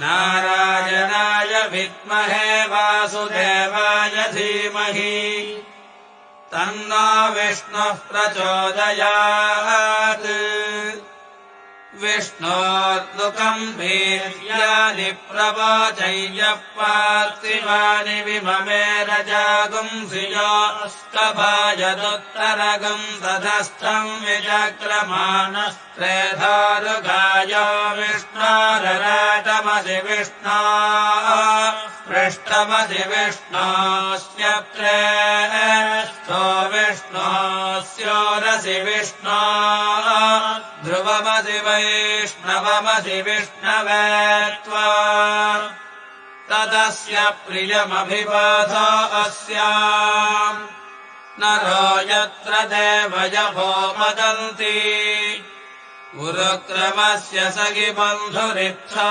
नारायणाय विद्महे वासुदेवाय धीमहि तन्नो विष्णुः प्रचोदयात् विष्णोर्नुकम् वीर्याणि प्रवोचय्यः पार्थिवानि विममे रजागुंसियो स्तभायदुत्तरगम् ततस्थम् विचक्रमाणस्त्रेधारुगायो विष्णोरराटमसि विष्णो पृष्ठमसि विष्णोऽस्य प्रेष्ठो विष्णोऽस्योरसि विष्णो ध्रुवमसि वैष्णवमसि विष्णवे त्वा तदस्य प्रियमभिवादो अस्याम् नरो यत्र देवयभो मदन्ति गुरुक्रमस्य सखि बन्धुरित्था